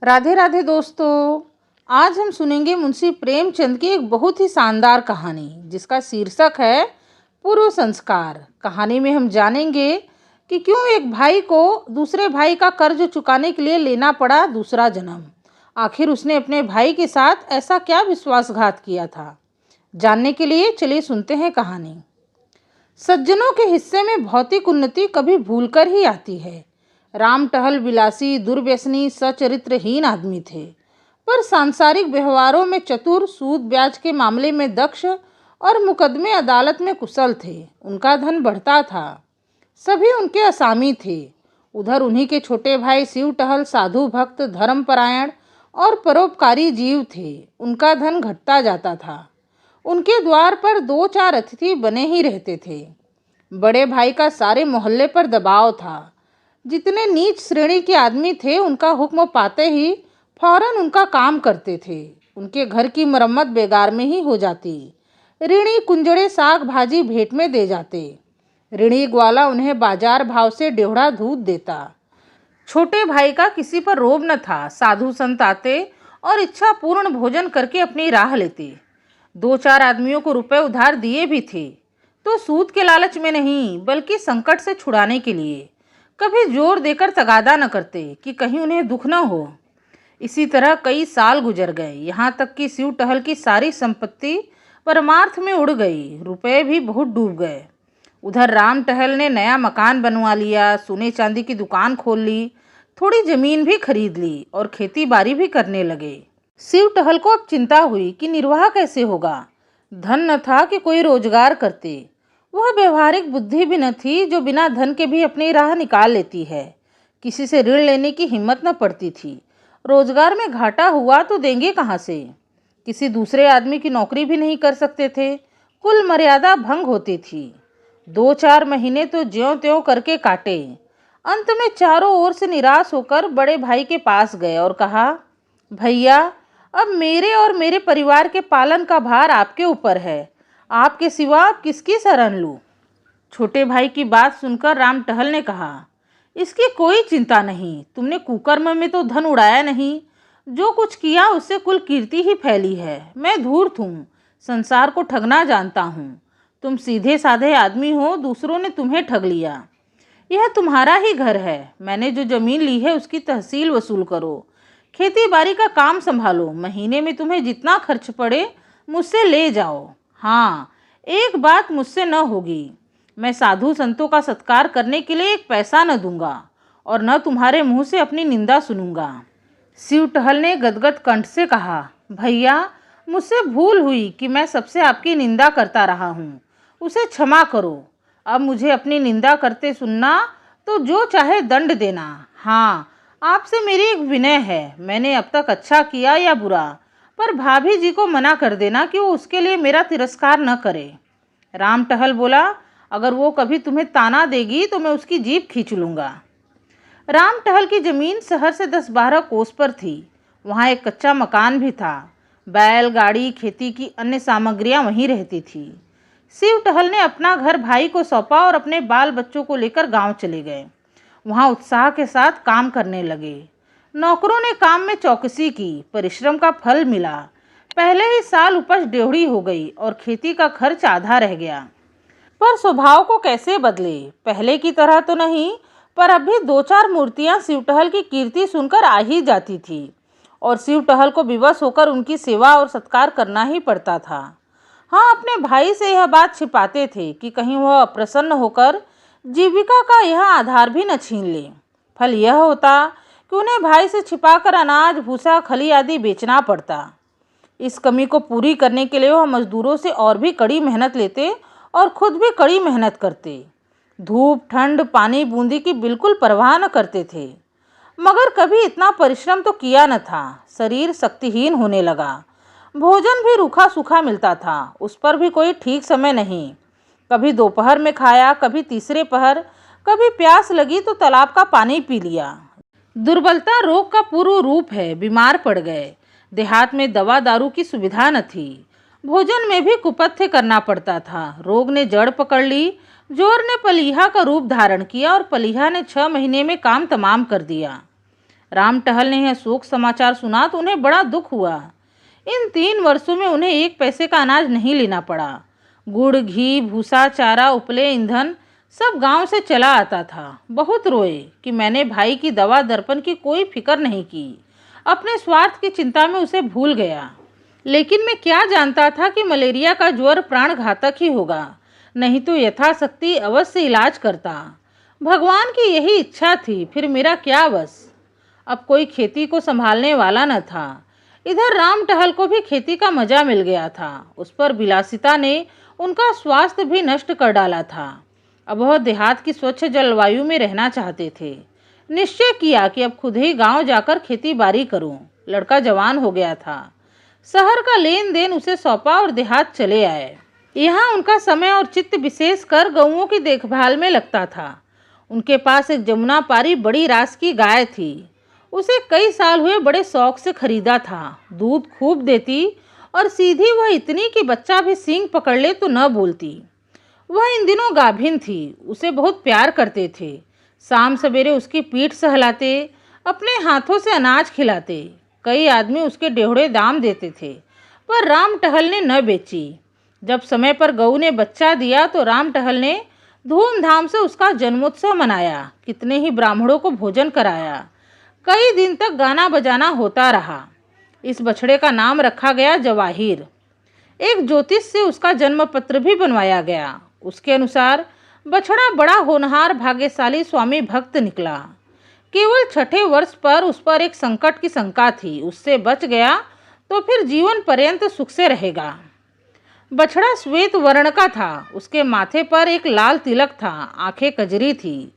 राधे राधे दोस्तों। आज हम सुनेंगे मुंशी प्रेमचंद की एक बहुत ही शानदार कहानी जिसका शीर्षक है पूर्व संस्कार। कहानी में हम जानेंगे कि क्यों एक भाई को दूसरे भाई का कर्ज चुकाने के लिए लेना पड़ा दूसरा जन्म। आखिर उसने अपने भाई के साथ ऐसा क्या विश्वासघात किया था। जानने के लिए चलिए सुनते हैं कहानी। सज्जनों के हिस्से में भौतिक उन्नति कभी भूलकर ही आती है। राम टहल विलासी, दुर्व्यसनी, सचरित्रहीन आदमी थे, पर सांसारिक व्यवहारों में चतुर, सूद ब्याज के मामले में दक्ष और मुकदमे अदालत में कुशल थे। उनका धन बढ़ता था, सभी उनके असामी थे। उधर उन्हीं के छोटे भाई शिव टहल साधु भक्त, धर्मपरायण और परोपकारी जीव थे। उनका धन घटता जाता था। उनके द्वार पर दो चार अतिथि बने ही रहते थे। बड़े भाई का सारे मोहल्ले पर दबाव था। जितने नीच श्रेणी के आदमी थे, उनका हुक्म पाते ही फौरन उनका काम करते थे। उनके घर की मरम्मत बेगार में ही हो जाती। ऋणी कुंजड़े साग भाजी भेंट में दे जाते। ऋणी ग्वाला उन्हें बाजार भाव से डेढ़ा दूध देता। छोटे भाई का किसी पर रोब न था। साधु संत आते और इच्छा पूर्ण भोजन करके अपनी राह लेते। दो चार आदमियों को रुपए उधार दिए भी थे, तो सूद के लालच में नहीं, बल्कि संकट से छुड़ाने के लिए। कभी जोर देकर तगादा न करते कि कहीं उन्हें दुख न हो। इसी तरह कई साल गुजर गए, यहाँ तक कि शिव टहल की सारी संपत्ति परमार्थ में उड़ गई। रुपए भी बहुत डूब गए। उधर राम टहल ने नया मकान बनवा लिया, सोने चांदी की दुकान खोल ली, थोड़ी जमीन भी खरीद ली और खेती बाड़ी भी करने लगे। शिव टहल को अब चिंता हुई कि निर्वाह कैसे होगा। धन न था कि कोई रोजगार करते। वह व्यवहारिक बुद्धि भी न थी जो बिना धन के भी अपनी राह निकाल लेती है। किसी से ऋण लेने की हिम्मत न पड़ती थी। रोजगार में घाटा हुआ तो देंगे कहाँ से। किसी दूसरे आदमी की नौकरी भी नहीं कर सकते थे। कुल मर्यादा भंग होती थी। दो चार महीने तो ज्यों त्यों करके काटे। अंत में चारों ओर से निराश होकर बड़े भाई के पास गए और कहा, भैया, अब मेरे और मेरे परिवार के पालन का भार आपके ऊपर है। आपके सिवा अब किसकी शरण लूं? छोटे भाई की बात सुनकर राम टहल ने कहा, इसकी कोई चिंता नहीं। तुमने कुकर्म में तो धन उड़ाया नहीं। जो कुछ किया उससे कुल कीर्ति ही फैली है। मैं धूर्त हूँ, संसार को ठगना जानता हूँ। तुम सीधे साधे आदमी हो, दूसरों ने तुम्हें ठग लिया। यह तुम्हारा ही घर है। मैंने जो जमीन ली है उसकी तहसील वसूल करो। खेती बाड़ी का काम संभालो। महीने में तुम्हें जितना खर्च पड़े मुझसे ले जाओ। हाँ, एक बात मुझसे न होगी, मैं साधु संतों का सत्कार करने के लिए एक पैसा न दूंगा और न तुम्हारे मुंह से अपनी निंदा सुनूंगा। शिव टहल ने गदगद कंठ से कहा, भैया, मुझसे भूल हुई कि मैं सबसे आपकी निंदा करता रहा हूँ। उसे क्षमा करो। अब मुझे अपनी निंदा करते सुनना तो जो चाहे दंड देना। हाँ, आपसे मेरी एक विनय है। मैंने अब तक अच्छा किया या बुरा, पर भाभी जी को मना कर देना कि वो उसके लिए मेरा तिरस्कार न करे। राम टहल बोला, अगर वो कभी तुम्हें ताना देगी तो मैं उसकी जीभ खींच लूँगा। राम टहल की जमीन शहर से 10-12 कोस पर थी। वहाँ एक कच्चा मकान भी था। बैल गाड़ी, खेती की अन्य सामग्रियाँ वहीं रहती थी। शिव टहल ने अपना घर भाई को सौंपा और अपने बाल बच्चों को लेकर गांव चले गए। वहाँ उत्साह के साथ काम करने लगे। नौकरों ने काम में चौकसी की। परिश्रम का फल मिला। पहले ही साल उपज डेढ़ी हो गई और खेती का खर्च आधा रह गया। पर स्वभाव को कैसे बदले? पहले की तरह तो नहीं, पर अब भी दो चार मूर्तियां शिव टहल की कीर्ति सुनकर आ ही जाती थी और शिव टहल को विवश होकर उनकी सेवा और सत्कार करना ही पड़ता था। हाँ, अपने भाई से यह बात छिपाते थे कि कहीं वह अप्रसन्न होकर जीविका का यह आधार भी न छीन ले। फल यह होता कि उन्हें भाई से छिपाकर अनाज, भूसा, खली आदि बेचना पड़ता। इस कमी को पूरी करने के लिए वह मजदूरों से और भी कड़ी मेहनत लेते और खुद भी कड़ी मेहनत करते। धूप, ठंड, पानी बूंदी की बिल्कुल परवाह न करते थे। मगर कभी इतना परिश्रम तो किया न था। शरीर शक्तिहीन होने लगा। भोजन भी रूखा सूखा मिलता था। उस पर भी कोई ठीक समय नहीं। कभी दोपहर में खाया, कभी तीसरे पहर। कभी प्यास लगी तो तालाब का पानी पी लिया। दुर्बलता रोग का पूर्व रूप है। बीमार पड़ गए। देहात में दवा दारू की सुविधा न थी। भोजन में भी कुपथ्य करना पड़ता था। रोग ने जड़ पकड़ ली। जोर ने पलीहा का रूप धारण किया और पलीहा ने 6 महीने में काम तमाम कर दिया। राम टहल ने यह शोक समाचार सुना तो उन्हें बड़ा दुख हुआ। इन 3 वर्षों में उन्हें 1 पैसे का अनाज नहीं लेना पड़ा। गुड़, घी, भूसा, चारा, उपले, ईंधन सब गांव से चला आता था। बहुत रोए कि मैंने भाई की दवा दर्पण की कोई फिक्र नहीं की। अपने स्वार्थ की चिंता में उसे भूल गया। लेकिन मैं क्या जानता था कि मलेरिया का ज्वर प्राण घातक ही होगा, नहीं तो यथाशक्ति अवश्य इलाज करता। भगवान की यही इच्छा थी, फिर मेरा क्या बस। अब कोई खेती को संभालने वाला न था। इधर राम टहल को भी खेती का मजा मिल गया था। उस पर विलासिता ने उनका स्वास्थ्य भी नष्ट कर डाला था। अब वह देहात की स्वच्छ जलवायु में रहना चाहते थे। निश्चय किया कि अब खुद ही गांव जाकर खेती बाड़ी करूं। लड़का जवान हो गया था। शहर का लेन देन उसे सौंपा और देहात चले आए। यहाँ उनका समय और चित्त विशेष कर गऊओं की देखभाल में लगता था। उनके पास एक जमुना पारी बड़ी रास की गाय थी। उसे कई साल हुए बड़े शौक से खरीदा था। दूध खूब देती और सीधी वह इतनी कि बच्चा भी सींग पकड़ ले तो न बोलती। वह इन दिनों गाभिन थी। उसे बहुत प्यार करते थे। शाम सवेरे उसकी पीठ सहलाते, अपने हाथों से अनाज खिलाते। कई आदमी उसके डेढ़े दाम देते थे, पर राम टहल ने न बेची। जब समय पर गऊ ने बच्चा दिया तो राम टहल ने धूमधाम से उसका जन्मोत्सव मनाया। कितने ही ब्राह्मणों को भोजन कराया। कई दिन तक गाना बजाना होता रहा। इस बछड़े का नाम रखा गया जवाहिर। एक ज्योतिष से उसका जन्म पत्र भी बनवाया गया। उसके अनुसार बछड़ा बड़ा होनहार भाग्यशाली स्वामी भक्त निकला। केवल 6ठे वर्ष पर उस पर एक संकट की शंका थी। उससे बच गया तो फिर जीवन पर्यंत सुख से रहेगा। बछड़ा श्वेत वर्ण का था। उसके माथे पर एक लाल तिलक था। आंखें कजरी थी।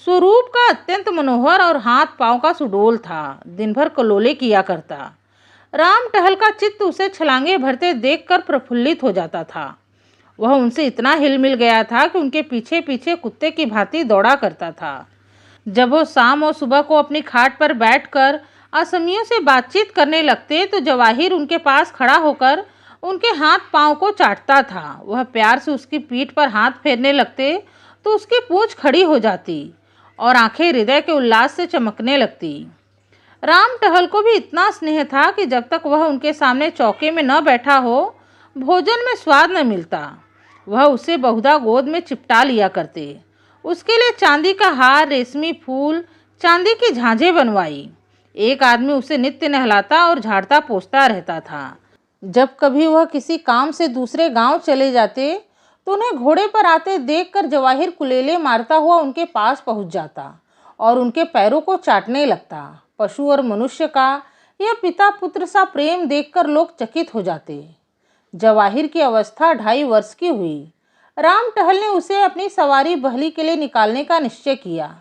स्वरूप का अत्यंत मनोहर और हाथ पांव का सुडौल था। दिन भर कलोले किया करता। राम टहल का चित्त उसे छलांगे भरते देखकर प्रफुल्लित हो जाता था। वह उनसे इतना हिल मिल गया था कि उनके पीछे पीछे कुत्ते की भांति दौड़ा करता था। जब वो शाम और सुबह को अपनी खाट पर बैठकर असमियों से बातचीत करने लगते तो जवाहिर उनके पास खड़ा होकर उनके हाथ पांव को चाटता था। वह प्यार से उसकी पीठ पर हाथ फेरने लगते तो उसकी पूंछ खड़ी हो जाती और आंखें हृदय के उल्लास से चमकने लगती। राम टहल को भी इतना स्नेह था कि जब तक वह उनके सामने चौके में न बैठा हो, भोजन में स्वाद न मिलता। वह उसे बहुधा गोद में चिपटा लिया करते। उसके लिए चांदी का हार, रेशमी फूल, चांदी की झांझें बनवाई। एक आदमी उसे नित्य नहलाता और झाड़ता पोछता रहता था। जब कभी वह किसी काम से दूसरे गांव चले जाते तो उन्हें घोड़े पर आते देखकर जवाहिर कुलेले मारता हुआ उनके पास पहुंच जाता और उनके पैरों को चाटने लगता। पशु और मनुष्य का यह पिता पुत्र सा प्रेम देखकर लोग चकित हो जाते। जवाहिर की अवस्था 2.5 वर्ष की हुई। राम टहल ने उसे अपनी सवारी बहली के लिए निकालने का निश्चय किया।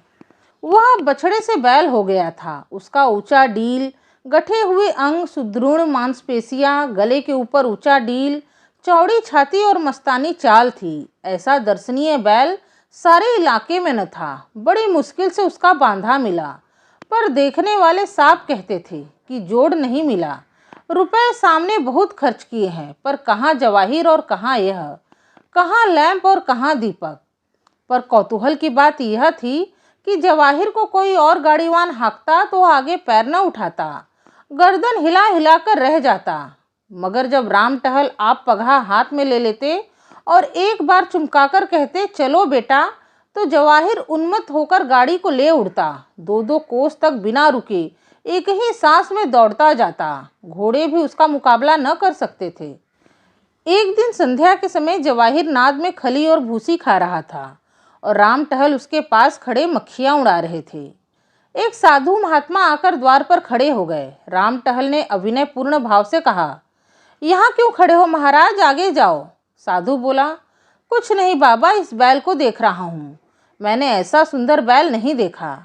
वह बछड़े से बैल हो गया था। उसका ऊंचा डील, गठे हुए अंग, सुदृढ़ मांसपेशियां, गले के ऊपर ऊंचा डील, चौड़ी छाती और मस्तानी चाल थी। ऐसा दर्शनीय बैल सारे इलाके में न था। बड़ी मुश्किल से उसका बांधा मिला, पर देखने वाले साफ कहते थे कि जोड़ नहीं मिला। रुपए सामने बहुत खर्च किए हैं, पर कहाँ जवाहिर और कहाँ यह, कहाँ लैंप और कहाँ दीपक। पर कौतूहल की बात यह थी कि जवाहिर को कोई और गाड़ीवान हाँकता तो आगे पैर न उठाता, गर्दन हिला हिला कर रह जाता। मगर जब राम टहल आप पगहा हाथ में ले लेते और एक बार चुमकाकर कहते चलो बेटा, तो जवाहिर उन्मत्त होकर गाड़ी को ले उड़ता। 2-2 कोस तक बिना रुके एक ही सांस में दौड़ता जाता। घोड़े भी उसका मुकाबला न कर सकते थे। एक दिन संध्या के समय जवाहिर नाद में खली और भूसी खा रहा था और राम टहल उसके पास खड़े मक्खियां उड़ा रहे थे। एक साधु महात्मा आकर द्वार पर खड़े हो गए। राम टहल ने अभिनय पूर्ण भाव से कहा, यहाँ क्यों खड़े हो महाराज, आगे जाओ। साधु बोला, कुछ नहीं बाबा, इस बैल को देख रहा हूँ। मैंने ऐसा सुंदर बैल नहीं देखा।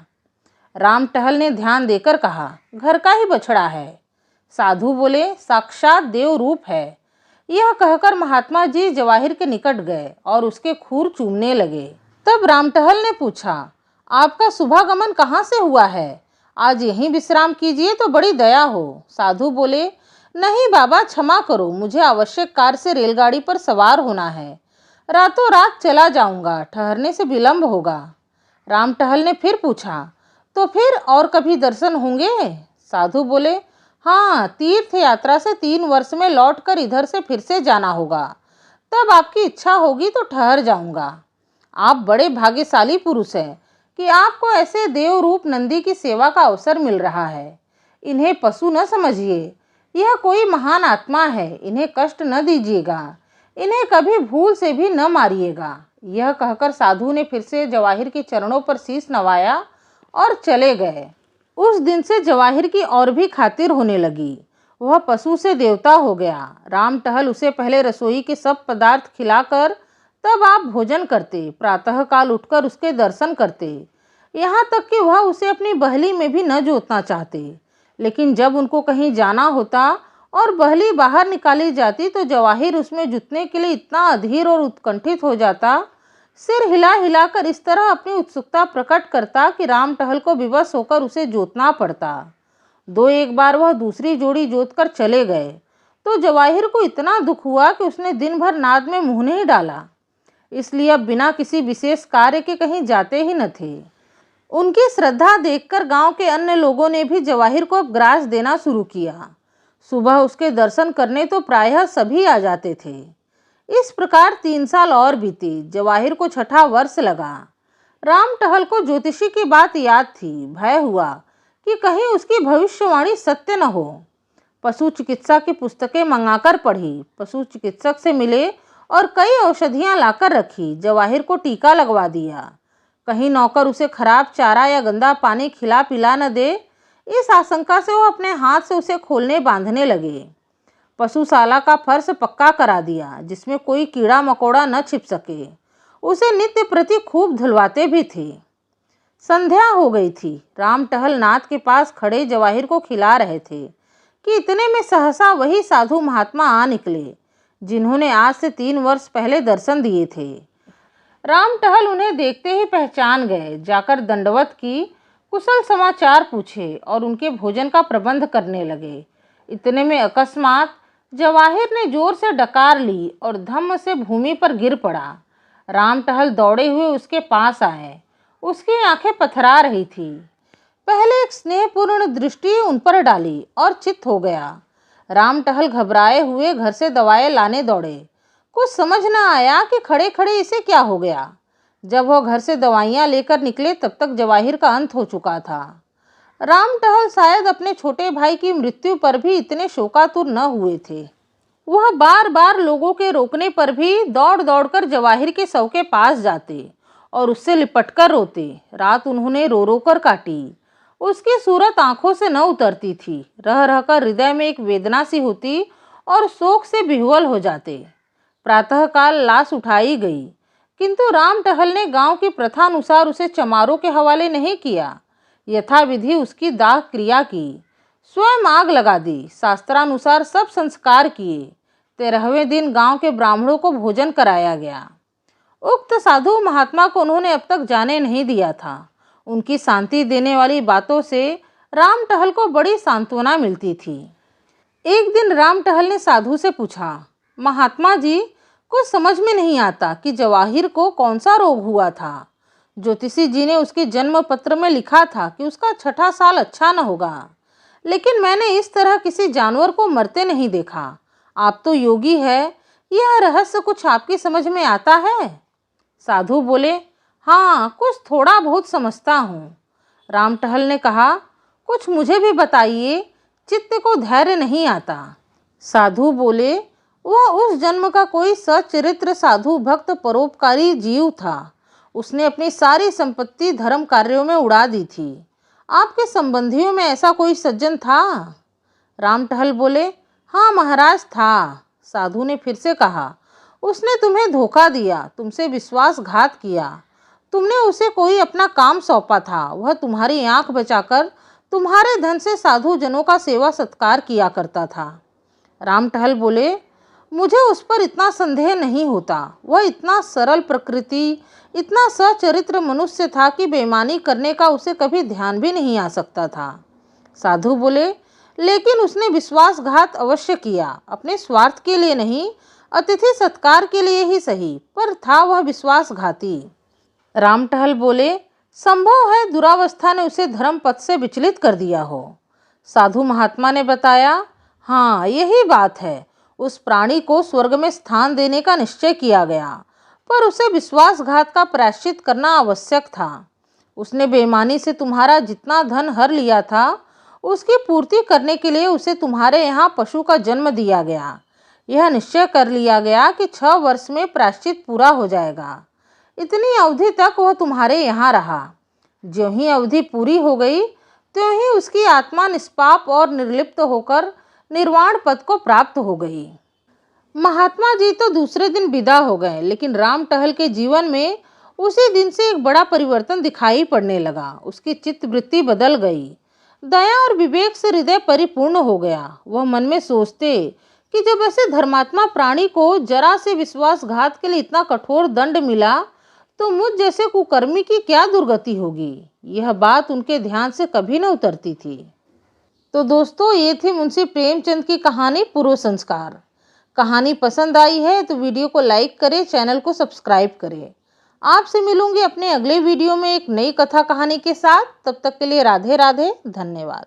राम टहल ने ध्यान देकर कहा, घर का ही बछड़ा है। साधु बोले, साक्षात देव रूप है। यह कहकर महात्मा जी जवाहिर के निकट गए और उसके खूर चूमने लगे। तब राम टहल ने पूछा, आपका शुभागमन कहाँ से हुआ है? आज यहीं विश्राम कीजिए तो बड़ी दया हो। साधु बोले, नहीं बाबा, क्षमा करो, मुझे आवश्यक कार्य से रेलगाड़ी पर सवार होना है। रातों रात चला जाऊंगा, ठहरने से विलंब होगा। राम टहल ने फिर पूछा, तो फिर और कभी दर्शन होंगे? साधु बोले, हाँ, तीर्थ यात्रा से 3 वर्ष में लौटकर इधर से फिर से जाना होगा। तब आपकी इच्छा होगी तो ठहर जाऊंगा। आप बड़े भाग्यशाली पुरुष हैं कि आपको ऐसे देव रूप नंदी की सेवा का अवसर मिल रहा है। इन्हें पशु न समझिए, यह कोई महान आत्मा है। इन्हें कष्ट न दीजिएगा, इन्हें कभी भूल से भी न मारिएगा। यह कहकर साधु ने फिर से जवाहिर के चरणों पर शीश नवाया और चले गए। उस दिन से जवाहिर की और भी खातिर होने लगी। वह पशु से देवता हो गया। राम टहल उसे पहले रसोई के सब पदार्थ खिलाकर तब आप भोजन करते, प्रातःकाल उठकर उसके दर्शन करते, यहाँ तक कि वह उसे अपनी बहली में भी न जोतना चाहते। लेकिन जब उनको कहीं जाना होता और बहली बाहर निकाली जाती तो जवाहिर उसमें जुतने के लिए इतना अधीर और उत्कंठित हो जाता, सिर हिला हिलाकर इस तरह अपनी उत्सुकता प्रकट करता कि राम टहल को विवश होकर उसे जोतना पड़ता। एक बार वह दूसरी जोड़ी जोतकर चले गए तो जवाहिर को इतना दुख हुआ कि उसने दिन भर नाद में मुंह नहीं डाला। इसलिए अब बिना किसी विशेष कार्य के कहीं जाते ही न थे। उनकी श्रद्धा देखकर गांव के अन्य लोगों ने भी जवाहिर को अब ग्रास देना शुरू किया। सुबह उसके दर्शन करने तो प्रायः सभी आ जाते थे। इस प्रकार 3 साल और बीते। जवाहिर को 6ठा वर्ष लगा। राम टहल को ज्योतिषी की बात याद थी। भय हुआ कि कहीं उसकी भविष्यवाणी सत्य न हो। पशु चिकित्सा की पुस्तकें मंगाकर पढ़ी, पशु चिकित्सक से मिले और कई औषधियां लाकर रखी। जवाहिर को टीका लगवा दिया। कहीं नौकर उसे खराब चारा या गंदा पानी खिला पिला न दे, इस आशंका से वो अपने हाथ से उसे खोलने बांधने लगे। पशुशाला का फर्श पक्का करा दिया जिसमें कोई कीड़ा मकोड़ा न छिप सके। उसे नित्य प्रति खूब धुलवाते भी थे। संध्या हो गई थी। राम टहल नाथ के पास खड़े जवाहिर को खिला रहे थे कि इतने में सहसा वही साधु महात्मा आ निकले जिन्होंने आज से 3 वर्ष पहले दर्शन दिए थे। राम टहल उन्हें देखते ही पहचान गए। जाकर दंडवत की, कुशल समाचार पूछे और उनके भोजन का प्रबंध करने लगे। इतने में अकस्मात जवाहिर ने जोर से डकार ली और धम्म से भूमि पर गिर पड़ा। राम टहल दौड़े हुए उसके पास आए। उसकी आंखें पथरा रही थी। पहले एक स्नेहपूर्ण दृष्टि उन पर डाली और चित्त हो गया। राम टहल घबराए हुए घर से दवाएं लाने दौड़े। कुछ समझ न आया कि खड़े खड़े इसे क्या हो गया। जब वह घर से दवाइयां लेकर निकले तब तक जवाहिर का अंत हो चुका था। राम टहल शायद अपने छोटे भाई की मृत्यु पर भी इतने शोकातुर न हुए थे। वह बार बार लोगों के रोकने पर भी दौड़ दौड़कर जवाहिर के शव के पास जाते और उससे लिपटकर रोते। रात उन्होंने रो रो कर काटी। उसकी सूरत आंखों से न उतरती थी। रह रहकर हृदय में एक वेदना सी होती और शोक से विह्वल हो जाते। प्रातःकाल लाश उठाई गई, किंतु राम टहल ने गांव की प्रथा अनुसार उसे चमारों के हवाले नहीं किया। यथाविधि उसकी दाह क्रिया की, स्वयं आग लगा दी, शास्त्रानुसार सब संस्कार किए। 13वें दिन गांव के ब्राह्मणों को भोजन कराया गया। उक्त साधु महात्मा को उन्होंने अब तक जाने नहीं दिया था। उनकी शांति देने वाली बातों से राम टहल को बड़ी सांत्वना मिलती थी। एक दिन राम टहल ने साधु से पूछा, महात्मा जी, कुछ समझ में नहीं आता कि जवाहिर को कौन सा रोग हुआ था। ज्योतिषी जी ने उसके जन्म पत्र में लिखा था कि उसका 6ठा साल अच्छा न होगा, लेकिन मैंने इस तरह किसी जानवर को मरते नहीं देखा। आप तो योगी है, यह रहस्य कुछ आपकी समझ में आता है? साधु बोले, हाँ, कुछ थोड़ा बहुत समझता हूँ। राम टहल ने कहा, कुछ मुझे भी बताइए, चित्त को धैर्य नहीं आता। साधु बोले, वह उस जन्म का कोई सच्चरित्र साधु भक्त परोपकारी जीव था। उसने अपनी सारी संपत्ति धर्म कार्यों में उड़ा दी थी। आपके संबंधियों में ऐसा कोई सज्जन था? राम टहल बोले, हाँ महाराज था। साधु ने फिर से कहा, उसने तुम्हें धोखा दिया, तुमसे विश्वासघात किया। तुमने उसे कोई अपना काम सौंपा था। वह तुम्हारी आंख बचाकर तुम्हारे धन से साधु जनों का सेवा सत्कार किया करता था। राम टहल बोले, मुझे उस पर इतना संदेह नहीं होता। वह इतना सरल प्रकृति, इतना सचरित्र मनुष्य था कि बेईमानी करने का उसे कभी ध्यान भी नहीं आ सकता था। साधु बोले, लेकिन उसने विश्वासघात अवश्य किया, अपने स्वार्थ के लिए नहीं, अतिथि सत्कार के लिए ही सही, पर था वह विश्वासघाती। राम टहल बोले, संभव है दुरावस्था ने उसे धर्म पथ से विचलित कर दिया हो। साधु महात्मा ने बताया, हाँ यही बात है। उस प्राणी को स्वर्ग में स्थान देने का निश्चय किया गया, पर उसे विश्वासघात का प्रायश्चित करना आवश्यक था। उसने बेईमानी से तुम्हारा जितना धन हर लिया था, उसकी पूर्ति करने के लिए उसे तुम्हारे यहाँ पशु का जन्म दिया गया। यह निश्चय कर लिया गया कि 6 वर्ष में प्रायश्चित पूरा हो जाएगा। इतनी अवधि तक वह तुम्हारे यहाँ रहा। ज्यों ही अवधि पूरी हो गई, त्यों ही उसकी आत्मा निष्पाप और निर्लिप्त होकर निर्वाण पद को प्राप्त हो गई। महात्मा जी तो दूसरे दिन विदा हो गए, लेकिन राम टहल के जीवन में उसी दिन से एक बड़ा परिवर्तन दिखाई पड़ने लगा। उसकी चित्त वृत्ति बदल गई। दया और विवेक से हृदय परिपूर्ण हो गया। वह मन में सोचते कि जब ऐसे धर्मात्मा प्राणी को जरा से विश्वासघात के लिए इतना कठोर दंड मिला, तो मुझ जैसे कुकर्मी की क्या दुर्गति होगी। यह बात उनके ध्यान से कभी न उतरती थी। तो दोस्तों, ये थी मुंशी प्रेमचंद की कहानी पूर्व संस्कार। कहानी पसंद आई है तो वीडियो को लाइक करें, चैनल को सब्सक्राइब करें। आपसे मिलूंगी अपने अगले वीडियो में एक नई कथा कहानी के साथ। तब तक के लिए राधे राधे, धन्यवाद।